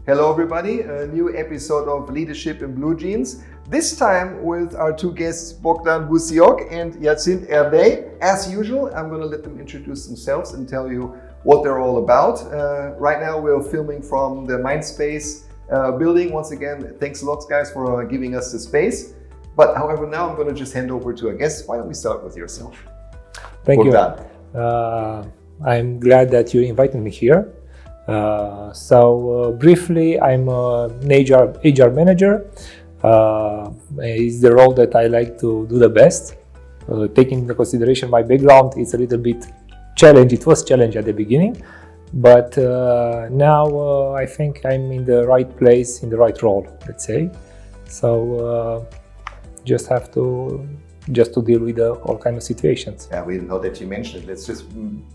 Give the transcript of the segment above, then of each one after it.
Hello everybody, a new episode of Leadership in Blue Jeans. This time with our two guests, Bogdan Busuioc and Jacint Erdei. As usual, I'm going to let them introduce themselves and tell you what they're all about. Right now we're filming from the Mindspace building. Once again, thanks a lot guys for giving us the space. But however, now I'm going to just hand over to our guests. Why don't we start with yourself? Thank Bogdan. you. I'm glad that you invited me here. Briefly, I'm an HR manager. It's the role that I like to do the best. Taking into consideration my background, it's a little bit challenge. It was challenge at the beginning, but now I think I'm in the right place, in the right role, let's say. So just have to deal with all kind of situations. Yeah, we didn't know that you mentioned it. Let's just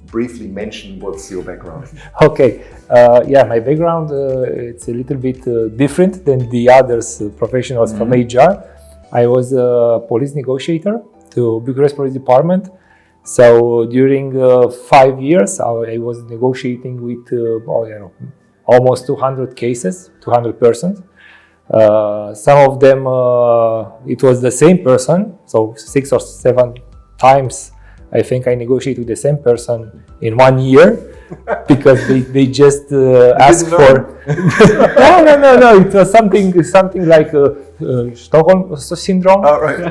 briefly mention what's your background. Okay, my background it's a little bit different than the others professionals from HR. I was a police negotiator to Bucharest Police Department. So during 5 years, I was negotiating with almost 200 cases, 200 persons. Some of them, it was the same person, so 6 or 7 times I think I negotiated with the same person in 1 year because they just asked for... No, it was something like Stockholm Syndrome,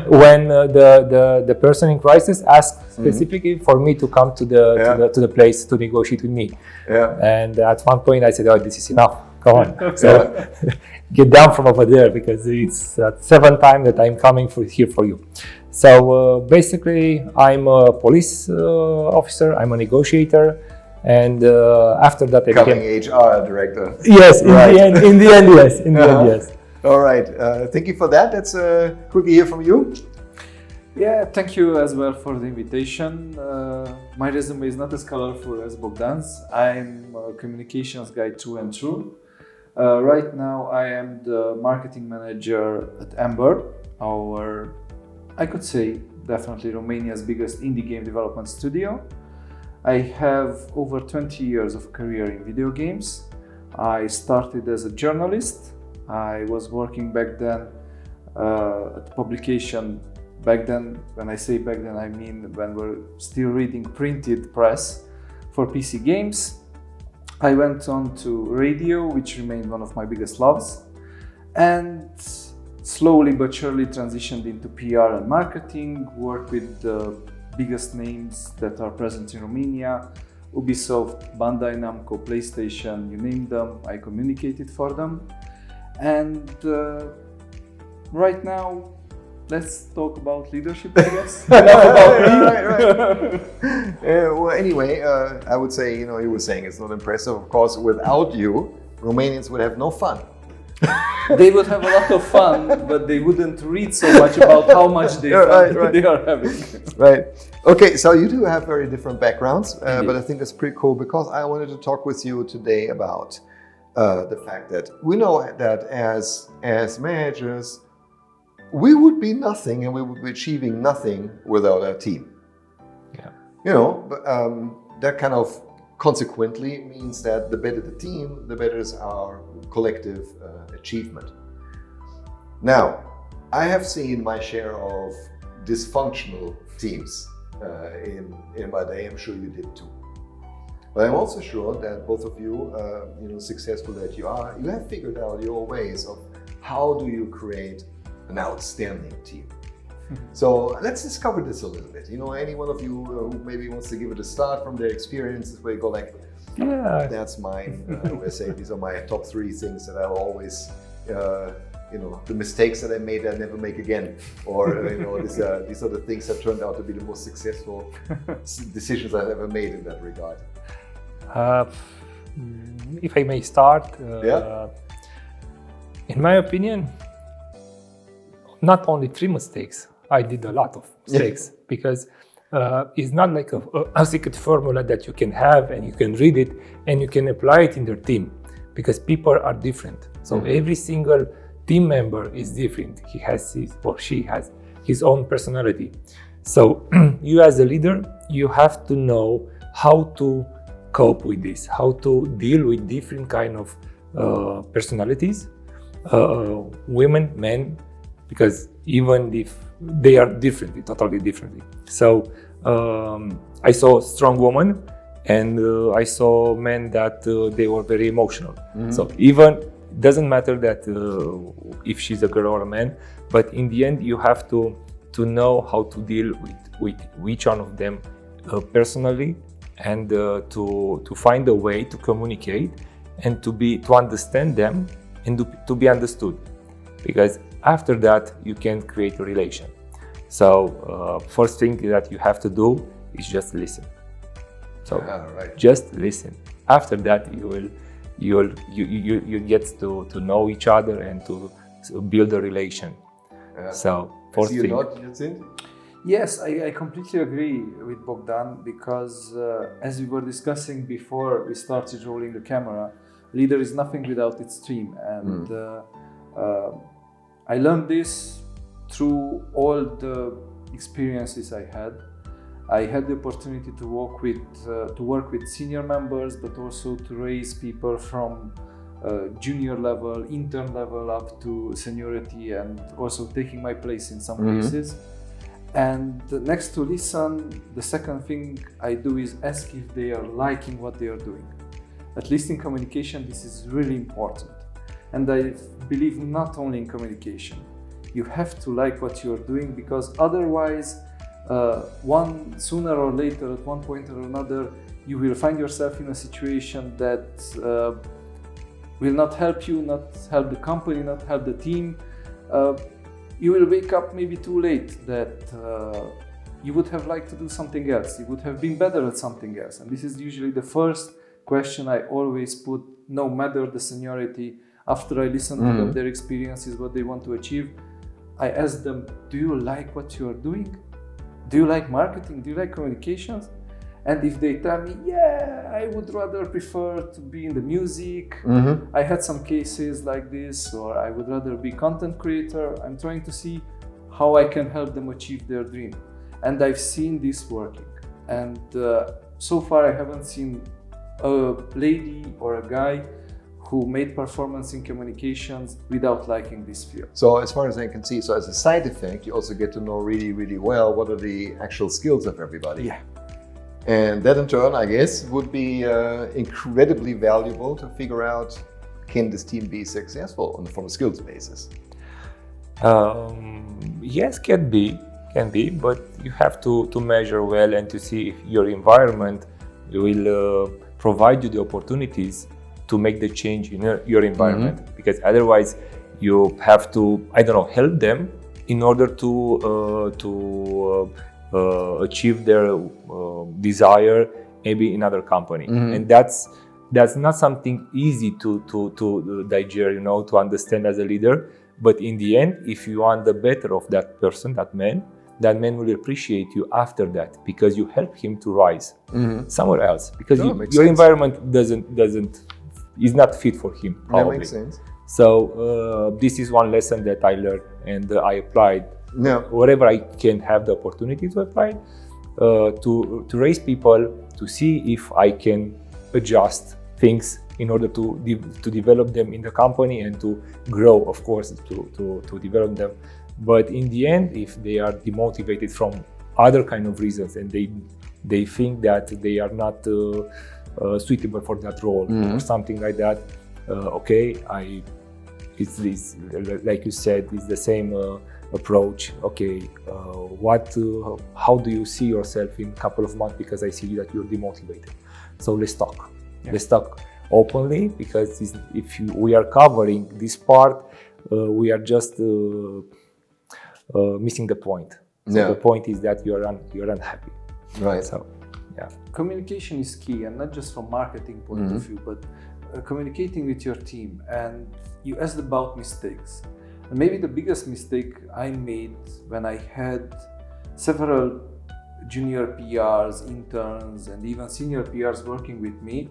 when the person in crisis asked specifically for me to come to the place to negotiate with me. Yeah. And at one point I said, this is enough. Come on, so get down from over there because it's the 7th time that I'm coming here for you. So basically, I'm a police officer. I'm a negotiator, and after that, I became HR director. Yes, in the end, yes. All right, thank you for that. Let's quickly hear from you. Yeah, thank you as well for the invitation. My resume is not as colorful as Bogdan's. I'm a communications guy through and through. Right now I am the marketing manager at Amber, our, I could say, definitely Romania's biggest indie game development studio. I have over 20 years of career in video games. I started as a journalist. I was working back then at publication. Back then, when I say back then, I mean when we're still reading printed press for PC games. I went on to radio, which remained one of my biggest loves, and slowly but surely transitioned into PR and marketing, worked with the biggest names that are present in Romania, Ubisoft, Bandai Namco, PlayStation, you name them, I communicated for them. And right now, let's talk about leadership, I guess. Enough about me. Right. Well, anyway, I would say, you were saying it's not impressive. Of course, without you, Romanians would have no fun. They would have a lot of fun, but they wouldn't read so much about how much they are having. Right. Okay, so you two have very different backgrounds, but I think that's pretty cool because I wanted to talk with you today about the fact that we know that as managers, we would be nothing and we would be achieving nothing without our team. Yeah. That kind of consequently means that the better the team, the better is our collective achievement. Now, I have seen my share of dysfunctional teams in my day. I'm sure you did too. But I'm also sure that both of you, successful that you are, you have figured out your ways of how do you create an outstanding team. So let's discover this a little bit. Any one of you who maybe wants to give it a start from their experiences where you go like, that's mine. I say these are my top 3 things that I'll always, the mistakes that I made I never make again. Or, these are the things that turned out to be the most successful decisions I've ever made in that regard. If I may start, in my opinion, not only 3 mistakes, I did a lot of mistakes because it's not like a secret formula that you can have and you can read it and you can apply it in your team because people are different. So every single team member is different. He has or she has his own personality. So you as a leader, you have to know how to cope with this, how to deal with different kind of personalities, women, men, because even if they are differently, totally differently. So I saw strong women, and I saw men that they were very emotional. So even doesn't matter that if she's a girl or a man, but in the end you have to know how to deal with each one of them personally, and to find a way to communicate and to understand them and to be understood, because after that you can create a relation. So first thing that you have to do is just listen. So just listen. After that you get to know each other and to build a relation. So first thing. Jacint? Yes, I completely agree with Bogdan, because as we were discussing before we started rolling the camera, leader is nothing without its team. And I learned this through all the experiences I had. I had the opportunity to work with senior members, but also to raise people from junior level, intern level up to seniority, and also taking my place in some cases. And next to listen, the second thing I do is ask if they are liking what they are doing. At least in communication, this is really important. And I believe not only in communication, you have to like what you're doing, because otherwise, sooner or later, at one point or another, you will find yourself in a situation that will not help you, not help the company, not help the team. You will wake up maybe too late that you would have liked to do something else. You would have been better at something else. And this is usually the first question I always put, no matter the seniority. After I listen to them, their experiences, what they want to achieve, I ask them, do you like what you are doing? Do you like marketing? Do you like communications? And if they tell me, yeah, I would rather prefer to be in the music. I had some cases like this, or I would rather be content creator. I'm trying to see how I can help them achieve their dream. And I've seen this working. And so far I haven't seen a lady or a guy who made performance in communications without liking this field. So as far as I can see, so as a side effect, you also get to know really, really well what are the actual skills of everybody. Yeah. And that in turn, I guess, would be incredibly valuable to figure out, can this team be successful from a skills basis? Yes, can be, but you have to measure well and to see if your environment will provide you the opportunities to make the change in your environment, because otherwise you have to, help them in order to achieve their desire maybe in another company. And that's not something easy to digest, to understand as a leader. But in the end, if you want the better of that person, that man will appreciate you after that, because you help him to rise somewhere else, because your environment is not fit for him, probably. That makes sense. So this is one lesson that I learned, and I applied wherever I can have the opportunity to apply to raise people, to see if I can adjust things in order to develop them in the company and to grow, of course, to develop them. But in the end, if they are demotivated from other kind of reasons and they think that they are not suitable for that role or something like that, it's this, like you said, it's the same approach. Okay, how do you see yourself in a couple of months? Because I see that you're demotivated. So let's talk. Let's talk openly, because if we are covering this part, we are just missing the point. So the point is that you're unhappy. Right. So, yeah. Communication is key, and not just from marketing point of view, but communicating with your team. And you asked about mistakes. And maybe the biggest mistake I made when I had several junior PRs, interns, and even senior PRs working with me,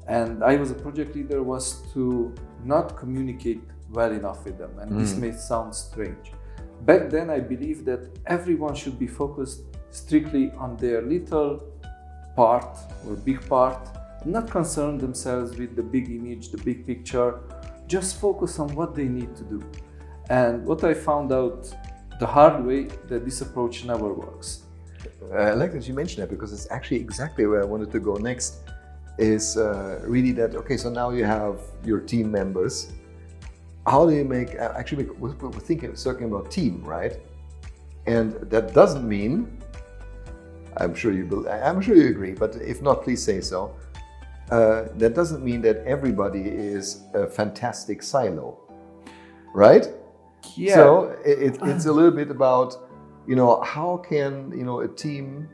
and I was a project leader, was to not communicate well enough with them. And this may sound strange. Back then, I believed that everyone should be focused strictly on their little part or big part, not concern themselves with the big image, the big picture, just focus on what they need to do. And what I found out the hard way, that this approach never works. I like that you mentioned that, because it's actually exactly where I wanted to go next, is really that, okay, so now you have your team members. How do you make, actually we're thinking, talking about team, right? And that doesn't mean, I'm sure you agree, but if not, please say so. That doesn't mean that everybody is a fantastic silo, right? Yeah. So it's a little bit about, how can, a team,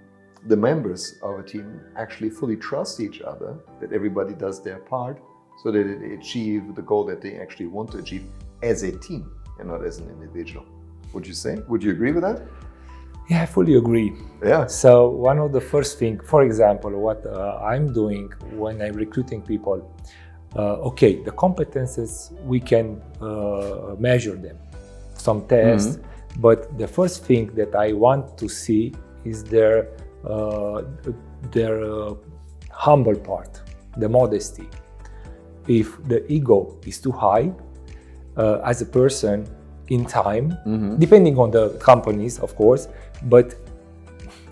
the members of a team actually fully trust each other, that everybody does their part so that they achieve the goal that they actually want to achieve as a team and not as an individual. Would you say? Would you agree with that? Yeah, I fully agree. Yeah. So one of the first things, for example, what I'm doing when I'm recruiting people, the competences, we can measure them, some tests, but the first thing that I want to see is their humble part, the modesty. If the ego is too high, as a person, in time, depending on the companies, of course, but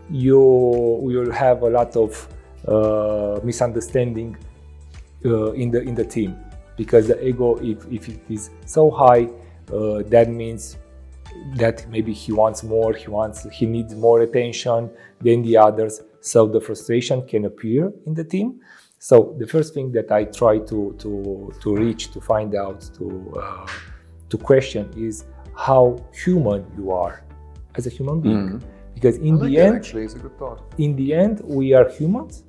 you will have a lot of misunderstanding in the team, because the ego, if it is so high, that means that maybe he wants more, he needs more attention than the others, so the frustration can appear in the team. So the first thing that I try to reach, to find out, to question is how human you are as a human being. Because in the end, actually, it's a good thought. In the end, we are humans.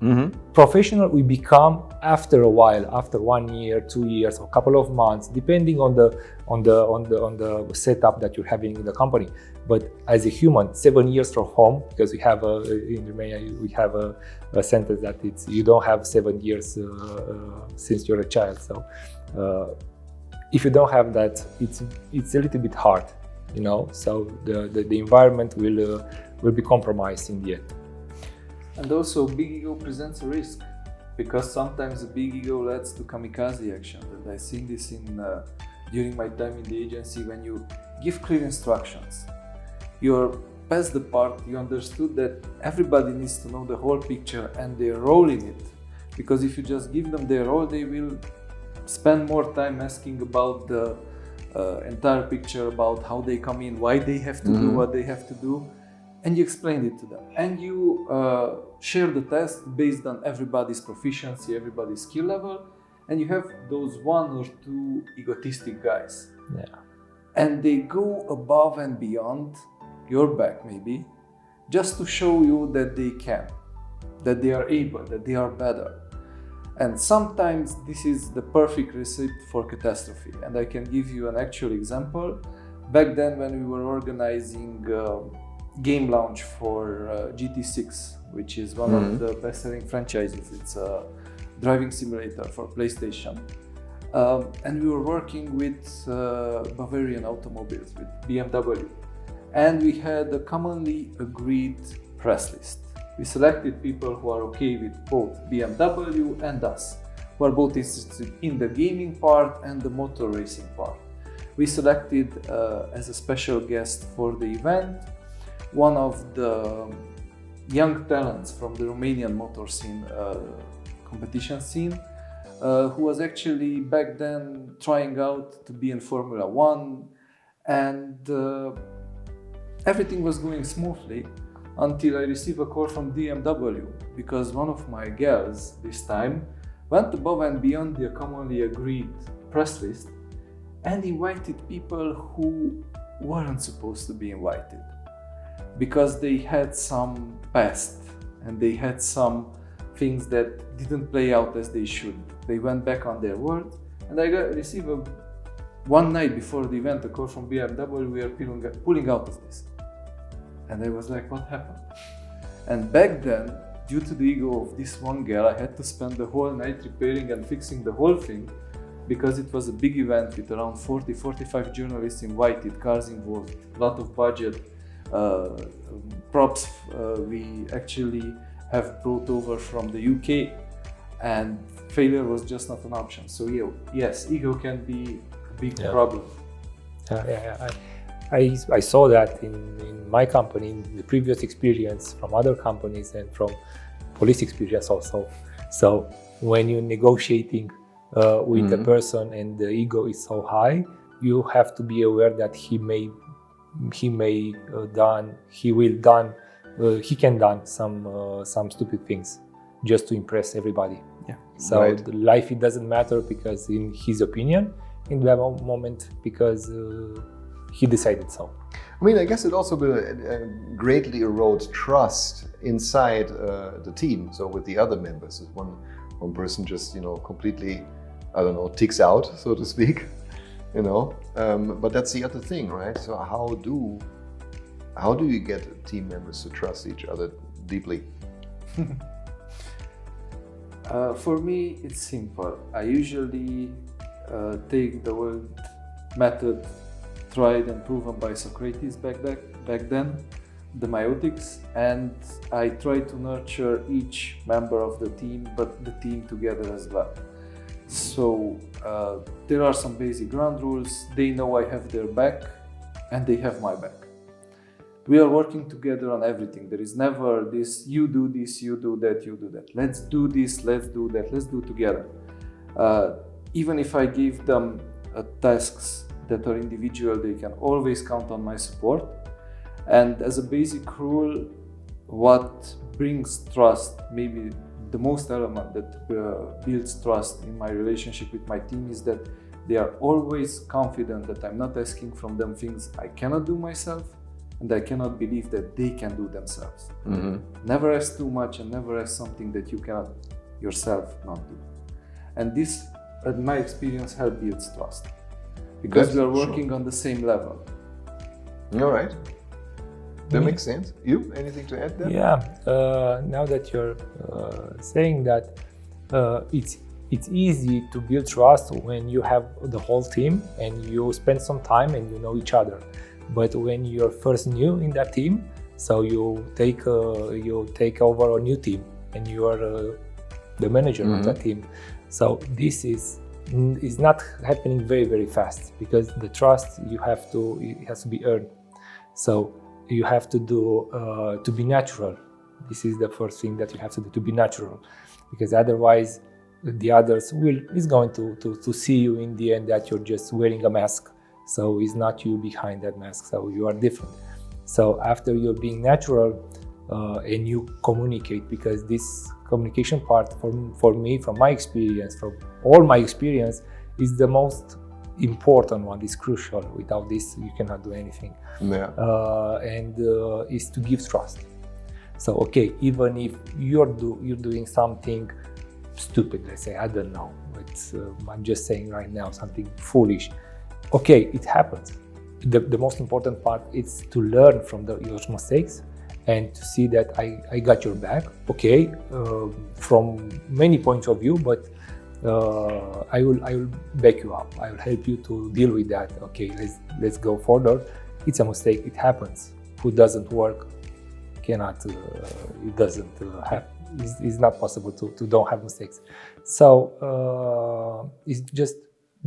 Professional, we become after a while, after 1 year, 2 years, or a couple of months, depending on the setup that you're having in the company. But as a human, 7 years from home, because we have in Romania we have a sentence that it's you don't have 7 years since you're a child. So if you don't have that, it's a little bit hard, So the environment will be compromised in the end. And also, big ego presents a risk, because sometimes a big ego leads to kamikaze action. And I've seen this during my time in the agency. When you give clear instructions, you're past the part, you understood that everybody needs to know the whole picture and their role in it. Because if you just give them their role, they will spend more time asking about the entire picture, about how they come in, why they have to do what they have to do. And you explained it to them, and you share the task based on everybody's proficiency, everybody's skill level, and you have those 1 or 2 egotistic guys. Yeah. And they go above and beyond your back, maybe, just to show you that they can, that they are able, that they are better. And sometimes this is the perfect recipe for catastrophe. And I can give you an actual example. Back then, when we were organizing game launch for GT6, which is one of the best-selling franchises. It's a driving simulator for PlayStation. And we were working with Bavarian automobiles, with BMW. And we had a commonly agreed press list. We selected people who are okay with both BMW and us, who are both interested in the gaming part and the motor racing part. We selected as a special guest for the event one of the young talents from the Romanian motor scene, competition scene, who was actually back then trying out to be in Formula 1, and everything was going smoothly until I received a call from BMW, because one of my girls this time went above and beyond the commonly agreed press list and invited people who weren't supposed to be invited, because they had some past and they had some things that didn't play out as they should. They went back on their word, and I received one night before the event a call from BMW, we are pulling out of this. And I was like, what happened? And back then, due to the ego of this one girl, I had to spend the whole night repairing and fixing the whole thing, because it was a big event with around 40-45 journalists invited, cars involved, a lot of budget, props we actually have brought over from the UK. and failure was just not an option. So yes, ego can be a big Yeah. problem. I saw that in my company, in the previous experience from other companies and from police experience also. So when you're negotiating with a person and the ego is so high, you have to be aware that he can done some stupid things just to impress everybody. Yeah. So Right. the life, it doesn't matter because in his opinion, in that moment, because he decided so. I mean, I guess it also will greatly erode trust inside the team. So with the other members, if one person just completely, I don't know, ticks out, so to speak, But that's the other thing, right? So how do you get team members to trust each other deeply? For me, it's simple. I usually take the word method tried and proven by Socrates back then, the meiotics, and I try to nurture each member of the team, but the team together as well. So there are some basic ground rules. They know I have their back and they have my back. We are working together on everything. There is never this, you do this, you do that, you do that. Let's do this, let's do that, let's do it together. Even if I give them tasks that are individual, they can always count on my support. And as a basic rule, what brings trust, maybe the most element that builds trust in my relationship with my team, is that they are always confident that I'm not asking from them things I cannot do myself, and I cannot believe that they can do themselves. Mm-hmm. Never ask too much and never ask something that you cannot yourself not do. And this, in my experience, helps build trust. Because That's we are working on the same level. All right. That makes sense. You, anything to add there? Yeah, now that you're saying that, it's easy to build trust when you have the whole team and you spend some time and you know each other. But when you're first new in that team, so you take over a new team and you are the manager of that team. So this is not happening very, very fast, because the trust it has to be earned. So you have to do to be natural. This is the first thing that you have to do, to be natural, because otherwise the others is going to see you in the end that you're just wearing a mask. So it's not you behind that mask. So you are different. So after you're being natural and you communicate, because this communication part for me, from my experience, from all my experience, is the most important one. Is crucial. Without this, you cannot do anything. Yeah. And is to give trust. So okay, even if you're doing something stupid, let's say, I don't know, I'm just saying right now something foolish. Okay, it happens. The most important part is to learn from your mistakes and to see that I got your back. Okay, from many points of view, but I will back you up. I will help you to deal with that. Okay, let's go further. It's a mistake. It happens. Who doesn't work cannot. It doesn't have. It's not possible to don't have mistakes. So it's just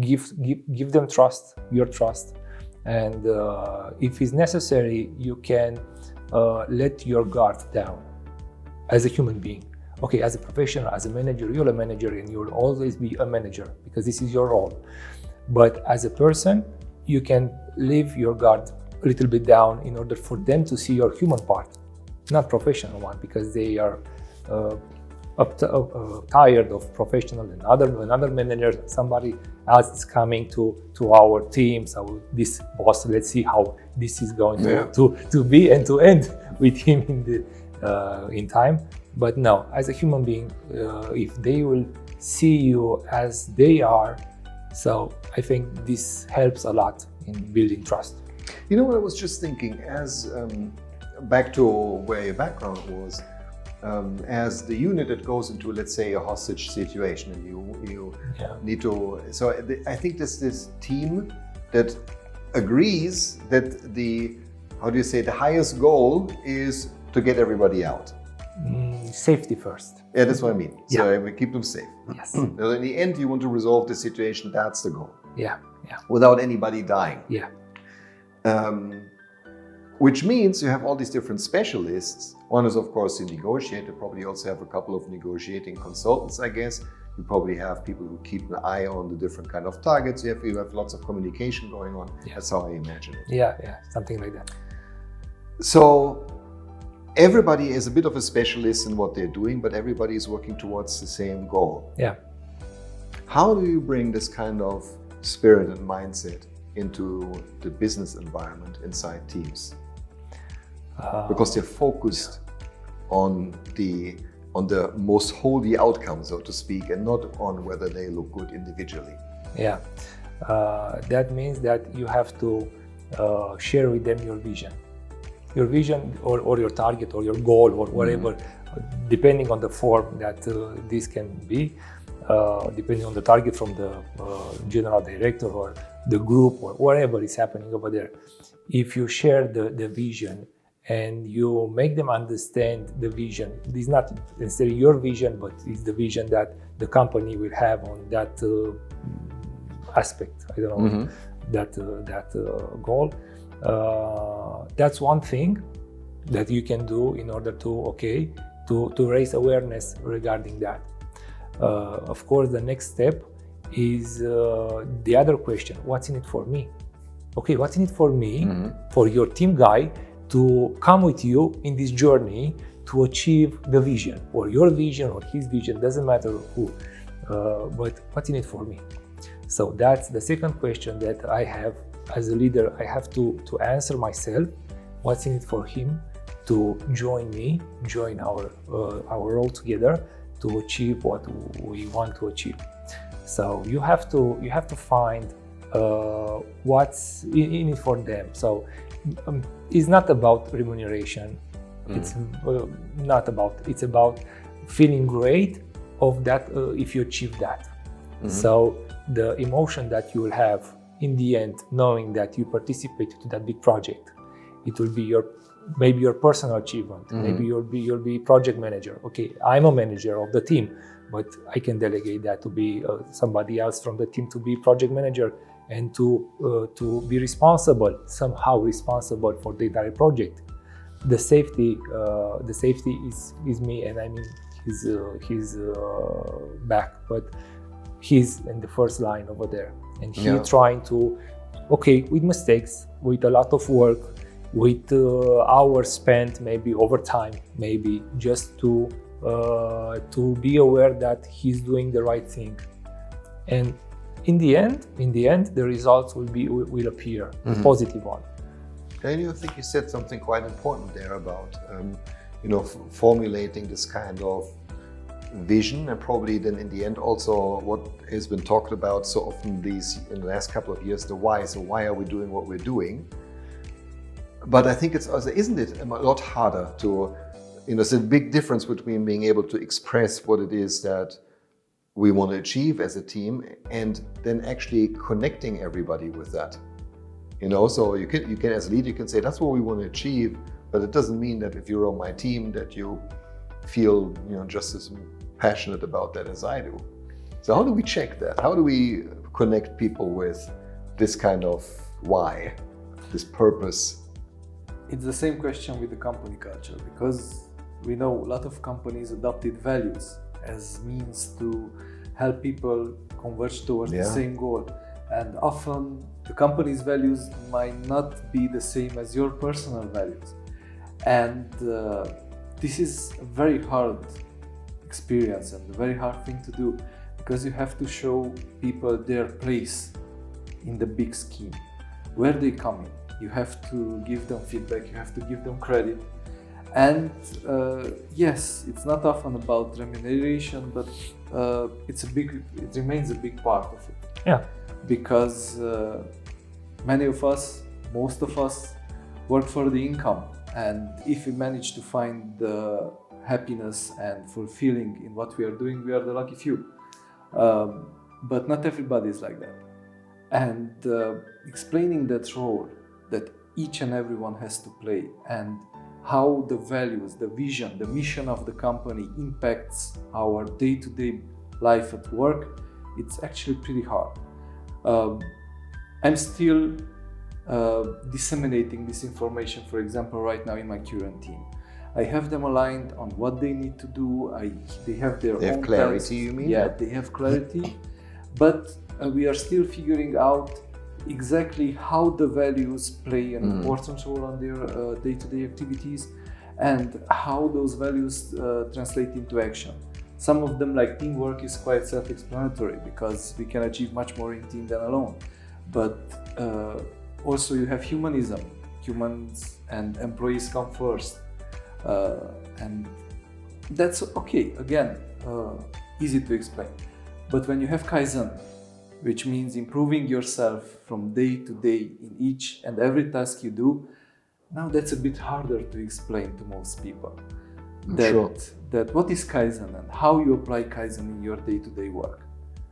give them trust, your trust, and if it's necessary, you can let your guard down as a human being. Okay, as a professional, as a manager, you're a manager and you'll always be a manager because this is your role. But as a person, you can leave your guard a little bit down in order for them to see your human part, not professional one, because they are tired of professional and another manager, somebody else is coming to our team. So this boss, let's see how this is going to be and to end with him in time. But no, as a human being, if they will see you as they are, so I think this helps a lot in building trust. You know what I was just thinking, as back to where your background was, as the unit that goes into, let's say, a hostage situation, and you need to. So I think there's this team that agrees that the highest goal is to get everybody out. Safety first. Yeah, that's what I mean. So Yeah. we keep them safe. Yes. Now, in the end, you want to resolve the situation. That's the goal, Yeah. Yeah. without anybody dying. Yeah. Which means you have all these different specialists. One is, of course, the negotiator. Probably also have a couple of negotiating consultants, I guess. You probably have people who keep an eye on the different kind of targets. You have lots of communication going on. Yeah. That's how I imagine it. Yeah. Yeah. Something like that. So everybody is a bit of a specialist in what they're doing, but everybody is working towards the same goal. Yeah. How do you bring this kind of spirit and mindset into the business environment inside teams? Because they're focused on the most holy outcome, so to speak, and not on whether they look good individually. Yeah. That means that you have to share with them your vision or your target or your goal or whatever, depending on the form that this can be, depending on the target from the general director or the group or whatever is happening over there. If you share the vision and you make them understand the vision, it is not necessarily your vision, but it's the vision that the company will have on that aspect. I don't know, that goal. That's one thing that you can do in order to raise awareness regarding that. Of course, the next step is the other question: what's in it for me? Okay, what's in it for me, for your team guy, to come with you in this journey to achieve the vision, or your vision, or his vision, doesn't matter who, but what's in it for me? So that's the second question that I have as a leader. I have to answer myself, what's in it for him to join me, join our role together to achieve what we want to achieve. So you have to find what's in it for them. So it's not about remuneration. It's not about. It's about feeling great of that if you achieve that. So the emotion that you will have in the end, knowing that you participated to that big project, it will be maybe your personal achievement. Maybe you'll be project manager. Okay, I'm a manager of the team, but I can delegate that to be somebody else from the team to be project manager and to be somehow responsible for the entire project. The safety is me, and I mean his back, but he's in the first line over there, and he's trying to, with mistakes, with a lot of work, with hours spent, maybe overtime, maybe just to be aware that he's doing the right thing, and in the end, the results will appear, a positive one. And I think you said something quite important there about formulating this kind of vision, and probably then in the end also what has been talked about so often in the last couple of years, the why. So why are we doing what we're doing? But I think it's also, isn't it a lot harder to, there's a big difference between being able to express what it is that we want to achieve as a team and then actually connecting everybody with that. So you can as a leader, you can say that's what we want to achieve, but it doesn't mean that if you're on my team that you feel just as passionate about that as I do. So how do we check that? How do we connect people with this kind of why, this purpose? It's the same question with the company culture, because we know a lot of companies adopted values as means to help people converge towards the same goal. And often the company's values might not be the same as your personal values. And this is a very hard experience and a very hard thing to do, because you have to show people their place in the big scheme, where they come in. You have to give them feedback, you have to give them credit. And yes, it's not often about remuneration, but it remains a big part of it. Yeah. Because most of us work for the income. And if we manage to find the happiness and fulfilling in what we are doing, we are the lucky few. But not everybody is like that. And explaining that role that each and everyone has to play, and how the values, the vision, the mission of the company impacts our day-to-day life at work, it's actually pretty hard. I'm still disseminating this information, for example, right now in my current team. I have them aligned on what they need to do. They have their They own have clarity, tasks. you mean? Yeah, they have clarity, but we are still figuring out exactly how the values play an important role on their day-to-day activities and how those values translate into action. Some of them, like teamwork, is quite self-explanatory because we can achieve much more in team than alone. But also you have humanism. Humans and employees come first. And that's okay, again, easy to explain. But when you have Kaizen, which means improving yourself from day to day in each and every task you do, now that's a bit harder to explain to most people. That what is Kaizen and how you apply Kaizen in your day-to-day work.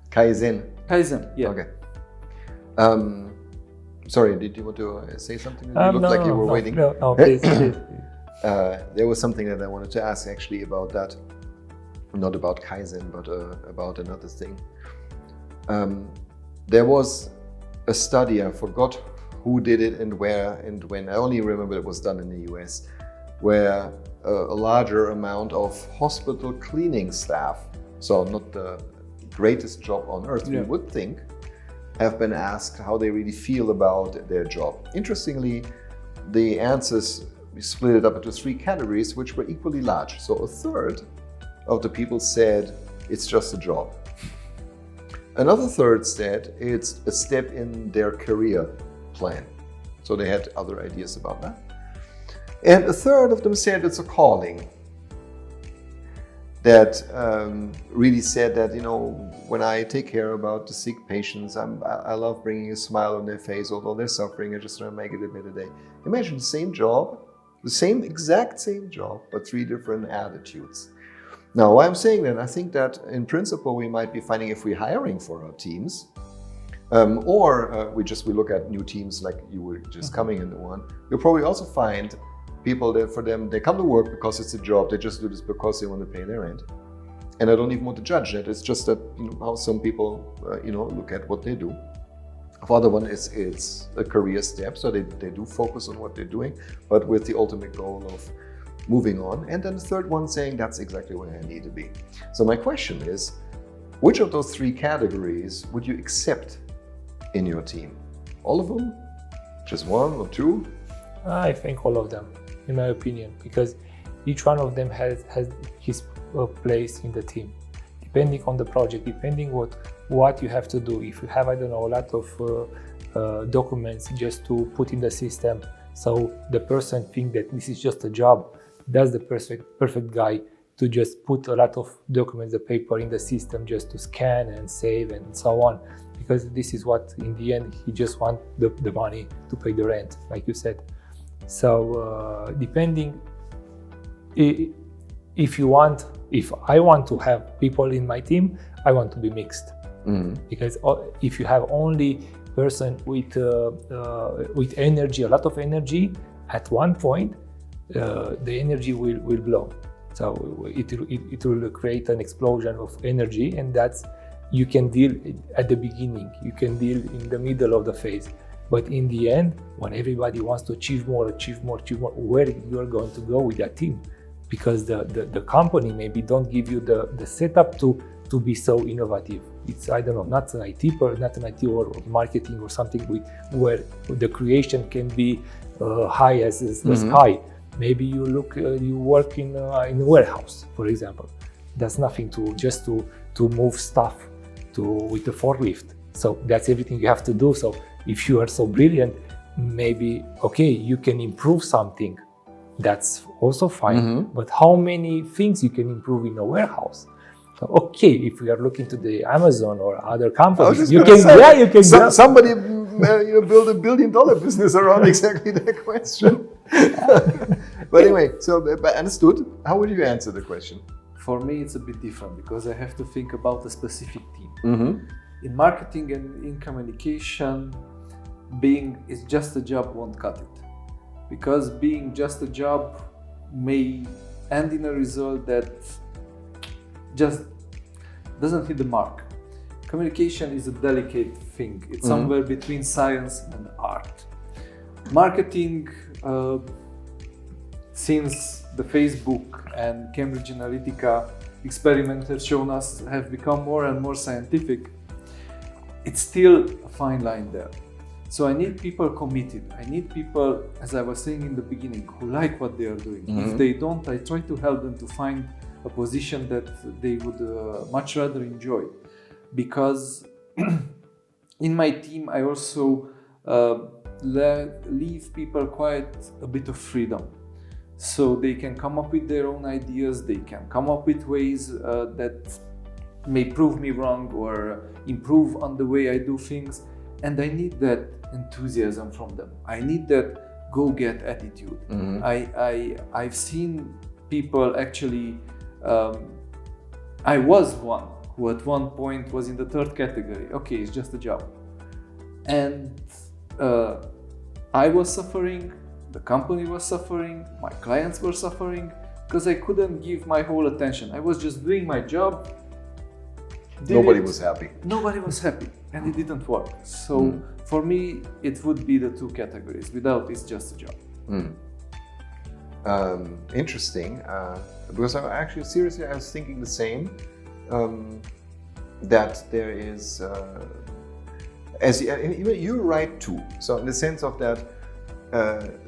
Kaizen. Kaizen, yeah. Okay. Sorry, did you want to say something? You looked like you were waiting. No, please. There was something that I wanted to ask actually about that. Not about Kaizen, but about another thing. There was a study, I forgot who did it and where and when. I only remember it was done in the US, where a larger amount of hospital cleaning staff, so not the greatest job on earth, we would think, have been asked how they really feel about their job. Interestingly, the answers, we split it up into 3 categories, which were equally large. So a third of the people said it's just a job. Another third said it's a step in their career plan. So they had other ideas about that. And a third of them said it's a calling. That really said that, when I take care about the sick patients, I love bringing a smile on their face, although they're suffering, I just want to make it a better day. Imagine the same job, the exact same job, but 3 different attitudes. Now, why I'm saying that, I think that in principle we might be finding, if we're hiring for our teams, or we look at new teams like you were just coming into one, you'll probably also find people that for them, they come to work because it's a job, they just do this because they want to pay their rent. And I don't even want to judge that, it's just that how some people look at what they do. For other one, it's a career step, so they do focus on what they're doing, but with the ultimate goal of moving on. And then the third one saying that's exactly where I need to be. So my question is, which of those 3 categories would you accept in your team? All of them? Just 1 or 2? I think all of them, in my opinion, because each one of them has his place in the team, depending on the project, depending what you have to do. If you have, a lot of documents just to put in the system, so the person think that this is just a job, that's the perfect guy to just put a lot of documents, the paper in the system just to scan and save and so on, because this is what in the end he just want the money to pay the rent, like you said. So depending, if I want to have people in my team, I want to be mixed. Because if you have only person with energy, a lot of energy, at one point the energy will blow. So it will create an explosion of energy, and that's, you can deal at the beginning, you can deal in the middle of the phase. But in the end, when everybody wants to achieve more, where you are going to go with that team? Because the company maybe don't give you the setup to be so innovative. It's, I don't know, not an IT or marketing or something where the creation can be high as the sky. Maybe you work in a warehouse, for example. That's nothing to move stuff with the forklift. So that's everything you have to do. So if you are so brilliant, maybe, okay, you can improve something. That's also fine. But how many things you can improve in a warehouse? So, okay, if we are looking to the Amazon or other companies, you can. Somebody build $1 billion business around exactly that question. But anyway, so understood. How would you answer the question? For me, it's a bit different because I have to think about a specific team. In marketing and in communication, being is just a job won't cut it. Because being just a job may end in a result that just doesn't hit the mark. Communication is a delicate thing. It's somewhere between science and art. Marketing, since the Facebook and Cambridge Analytica experiment has shown us, have become more and more scientific, it's still a fine line there. So I need people committed. I need people, as I was saying in the beginning, who like what they are doing. If they don't, I try to help them to find a position that they would much rather enjoy. Because in my team, I also leave people quite a bit of freedom. So they can come up with their own ideas, they can come up with ways that may prove me wrong or improve on the way I do things. And I need that enthusiasm from them. I need that go-get attitude. I've seen people actually, I was one who at one point was in the third category. Okay, it's just a job. And I was suffering, the company was suffering, my clients were suffering, because I couldn't give my whole attention. I was just doing my job. Nobody was happy. Nobody was happy, and it didn't work. So for me, it would be the two categories. Without, it's just a job. Interesting, because I actually seriously I was thinking the same. That there is, you're right too. So in the sense of that,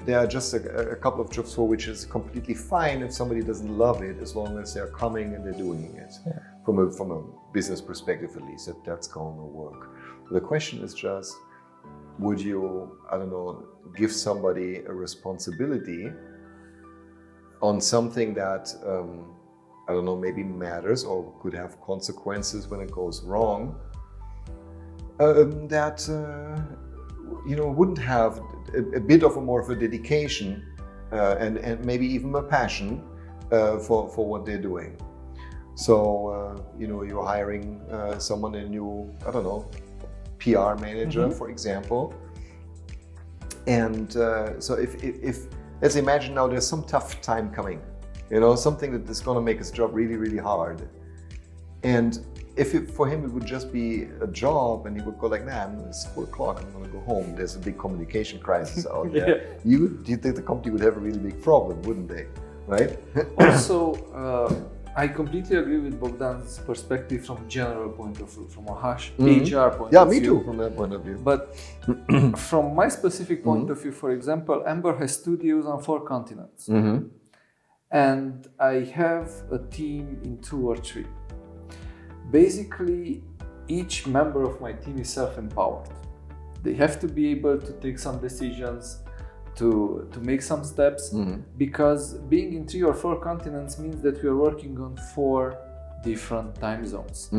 there are just a couple of jobs for which it's completely fine if somebody doesn't love it, as long as they're coming and they're doing it. Yeah. From a business perspective, at least, that's going to work. The question is just, would you, I don't know, give somebody a responsibility on something that, I don't know, maybe matters or could have consequences when it goes wrong, that, wouldn't have a bit of a more of a dedication and maybe even a passion for what they're doing. So, you're hiring someone, a new, I don't know, PR manager, for example. And so if let's imagine now there's some tough time coming, something that is going to make his job really, really hard. And for him it would just be a job and he would go like, man, it's 4 o'clock, I'm going to go home. There's a big communication crisis out there. You think the company would have a really big problem, wouldn't they? Right? Also, I completely agree with Bogdan's perspective from a general point of view, from a HR point of view. Yeah, me too, from that point of view. But from my specific point of view, for example, Amber has studios on 4 continents. And I have a team in 2 or 3. Basically, each member of my team is self-empowered. They have to be able to take some decisions, to make some steps, because being in 3 or 4 continents means that we are working on 4 different time zones.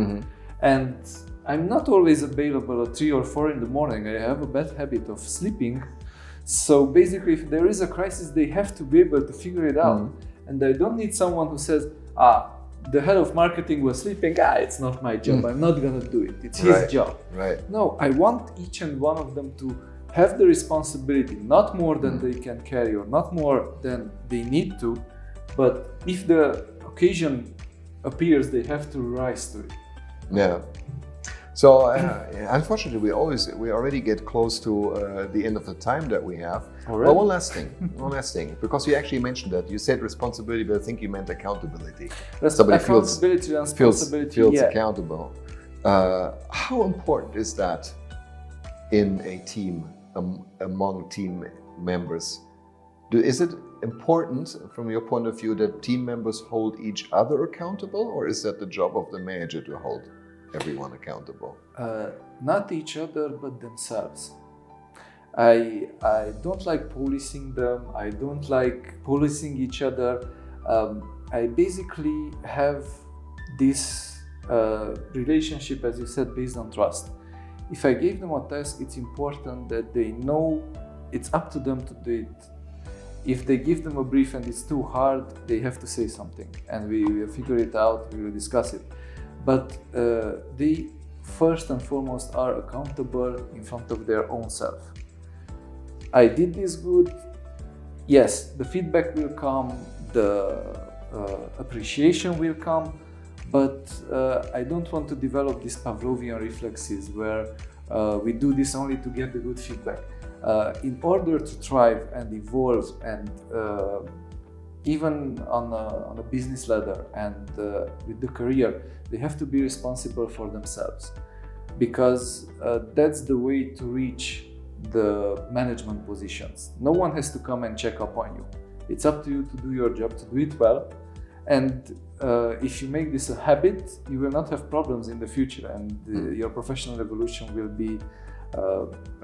And I'm not always available at 3 or 4 in the morning. I have a bad habit of sleeping. So basically, if there is a crisis, they have to be able to figure it out. And I don't need someone who says, the head of marketing was sleeping, it's not my job, I'm not gonna do it, it's his job. Right. No, I want each and one of them to have the responsibility, not more than they can carry or not more than they need to, but if the occasion appears, they have to rise to it. Yeah. So unfortunately, we already get close to the end of the time that we have. Already? Well, one last thing, because you actually mentioned that. You said responsibility, but I think you meant accountability. Somebody feels accountable. How important is that in a team, among team members? Is it important from your point of view that team members hold each other accountable, or is that the job of the manager to hold everyone accountable? Not each other, but themselves. I don't like policing them. I don't like policing each other. I basically have this relationship, as you said, based on trust. If I gave them a task, it's important that they know it's up to them to do it. If they give them a brief and it's too hard, they have to say something, and we will figure it out, we will discuss it. But they first and foremost are accountable in front of their own self. I did this good. Yes, the feedback will come. the appreciation will come, but I don't want to develop these Pavlovian reflexes where we do this only to get the good feedback. In order to thrive and evolve, and even on a business ladder and with the career, they have to be responsible for themselves, because that's the way to reach the management positions. No one has to come and check up on you. It's up to you to do your job, to do it well. And if you make this a habit, you will not have problems in the future, and your professional evolution will be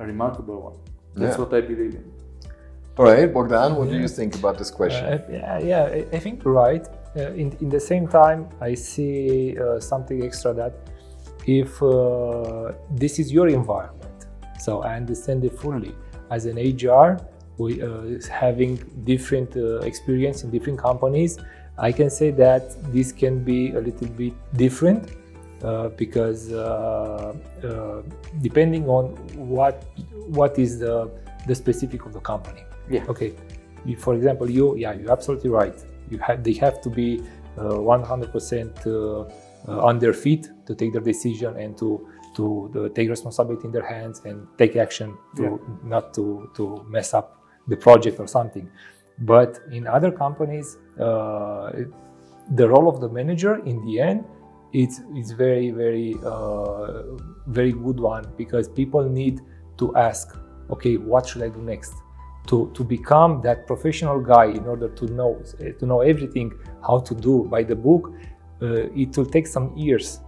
a remarkable one. That's what I believe in. All right, Bogdan, what do you think about this question? I think you're right. In the same time, I see something extra, that if this is your environment, so I understand it fully. As an HR, we having different experience in different companies, I can say that this can be a little bit different because depending on what is the specific of the company. Yeah. Okay. For example, you're absolutely right. They have to be 100% on their feet to take their decision and to take responsibility in their hands and take action not to mess up the project or something. But in other companies, the role of the manager in the end, it's very, very, very good one, because people need to ask, okay, what should I do next? To become that professional guy, in order to know everything how to do by the book, it will take some years.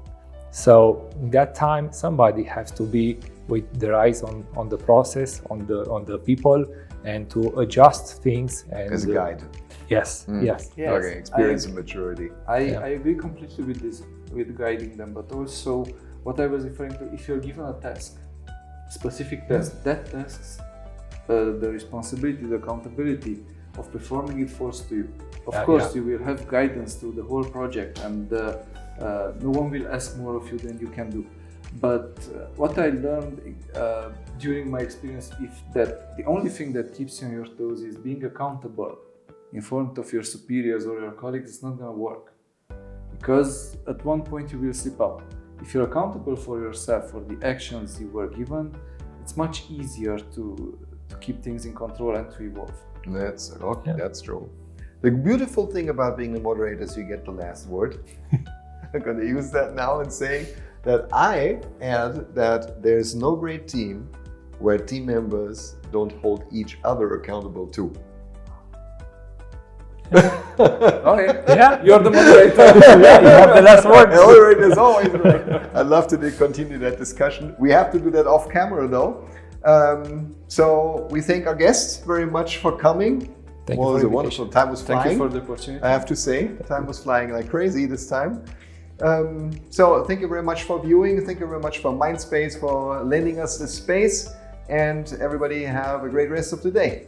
So in that time, somebody has to be with their eyes on the process, on the people, and to adjust things. And, as a guide. Yes. Okay, experience and maturity. I agree completely with this, with guiding them, but also what I was referring to, if you're given a task, specific task, that task, the responsibility, the accountability of performing it falls to you. Of course, you will have guidance through the whole project, and no one will ask more of you than you can do. But what I learned during my experience is that the only thing that keeps you on your toes is being accountable in front of your superiors or your colleagues. It's not going to work, because at one point you will slip up. If you're accountable for yourself, for the actions you were given, it's much easier to keep things in control and to evolve. That's true. The beautiful thing about being a moderator is you get the last word. I'm going to use that now and say that I add that there's no great team where team members don't hold each other accountable too. Okay. Yeah, you're the moderator. You have the last word. The moderator is always right. I'd love to continue that discussion. We have to do that off camera though. So we thank our guests very much for coming. Thank you. For It was wonderful. Time was flying. Thank you for the opportunity. I have to say, time was flying like crazy this time. So thank you very much for viewing. Thank you very much for Mindspace for lending us this space. And everybody have a great rest of the day.